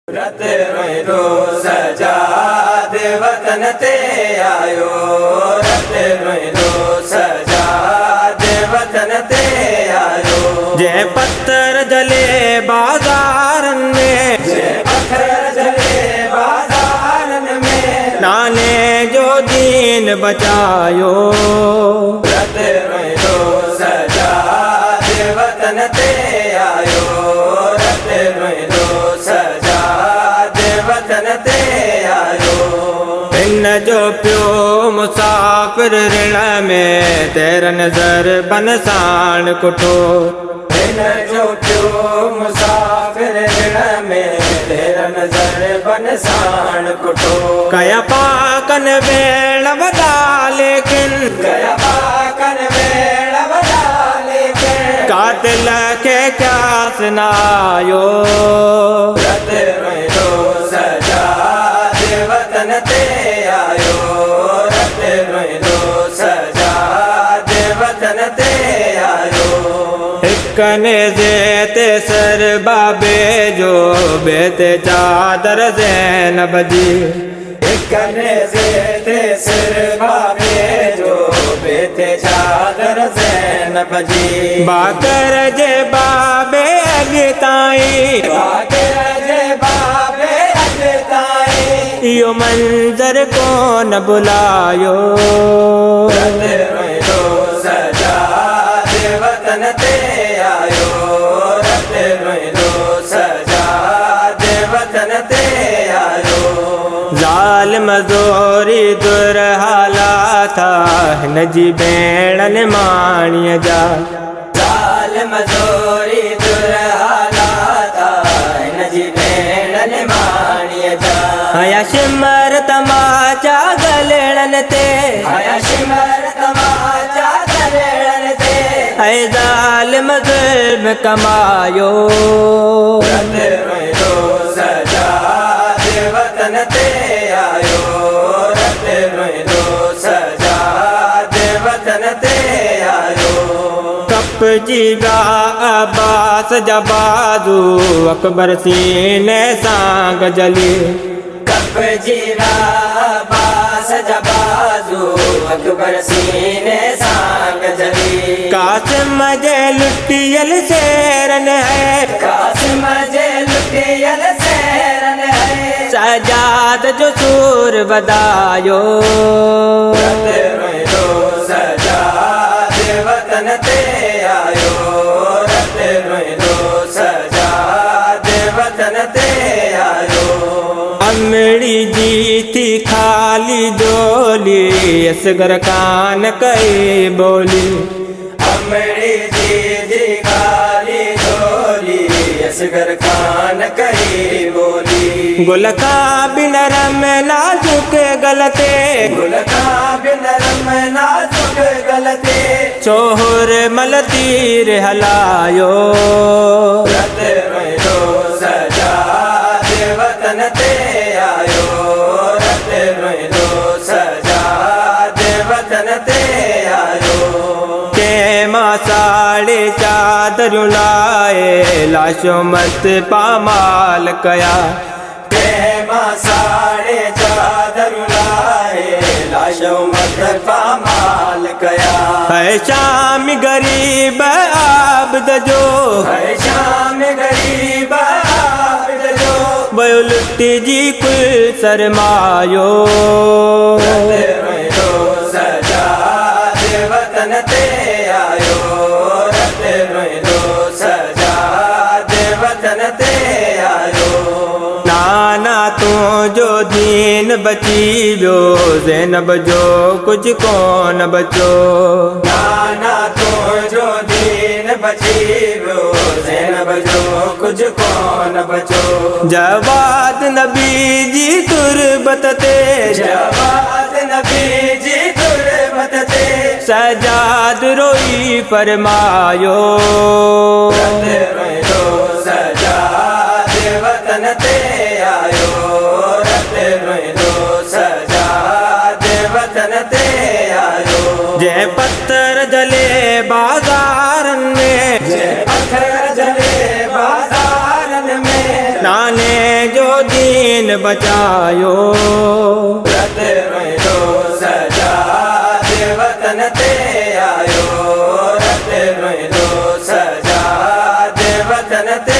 रत रोइरो सजाद वतन ते आयो, रत रोइरो सजाद वतन ते आयो। जै पत्थर जले बाजारन में, जै पत्थर जले बाजारन में, नाने जो दीन बचायो। रत रोइरो सजाद वतन ते आयो, रत रोइरो सजाद वतन ते आयो। इन जो पियो मुसाफिर ऋण में, तेर नजर बनसान कुठो। इन जो पियो मुसाफिर ऋण में, तेर नजर बनसान कुठो। कया पाकन वेण वदा लेकिन, गया पाकन वेण वदा लेकिन, कातिल के क्या सुनायो। रत रोइरो सजाद वतन ते आयो, रत रोइरो सजाद वतन ते आयो। कने जेते सर बाबे जो बेते चादर ज़ैनब जी। कने जेते सिर बाबे जो बेते चादर ज़ैनब जी। बाकर जे बाबे अगताई, बाकर जे बाबे अगताई, यो मंजर को न बुलायो। रत रोइरो सजाद वतन ते आयो, रत रोइरो सजाद वतन ते आयो। ज़ालिम ज़ोरी दुर हाला था, हिनजी भेणन माणीअ जा। ज़ालिम ज़ोरी दुर हाला था, हिनजी भेणन माणीअ जा। हया शिमर तमाचा गलड़न ते, हया शिमर तमाचा गलड़न ते, ऐ ज़ालिम ज़ुल्म कमायो। रत रोइरो सजाद वतन ते आयो, रत रोइरो सजाद वतन ते आयो। कप जी गा अब्बास जा बाजू, अकबर सीने सांग जली। कप जीरा बास जबाजू, अकबर सीने सांग जली। कासिम जे लुटियल शेरन है, कासिम जे लुटियल शेरन है, सजाद जो सूर बदायो। रत रोइरो सजाद वतन ते आयो, रत रोइरो सजाद वतन ते आयो। अमड़ी जी थी खाली डोली, असगर कान कई बोली। अमड़ी जी खाली डोली, असगर खान कही बोली। गुल का बिनर में नाजुक गलते, गुल का बिनरम नाजुक गलते, छोहर मल तीर हलायो। रत रोइरो सजाद वतन ते आयो, रत रोइरो सजाद वतन ते आयो। मां साड़े चादरूं लाए, लाशो मत पामाल कया। मां साड़े चादरूं लाए, लाशो मत पामाल कया। है शाम गरीब आबद जो, है शाम गरीब आबिद जो, वयो लुटी जी कुल सरमायो। रत रोइरो सजाद वतन ते आयो, रत रोइरो सजाद वतन ते आयो। नाना तू जो दीन बची जो, ज़ैनब जो कुछ कोन बचो। नाना तो जो दीन बची वो, ज़ैनब जो कुछ कोन बचो। जवाद नबी जी तुरबत ते, जवाद नबी जी तुरबत ते, सजाद रोई फरमायो। रत रोइरो सजाद वतन ते आयो, रत रोइरो सजाद वतन ते आयो। जै पत्थर जले बाजारन में, जै पत्थर जले बाजारन में, नाने जो दिल बचायो। रत रोइंदो सजा दे वतन ते आयो, रत रोइंदो सजा दे वतन ते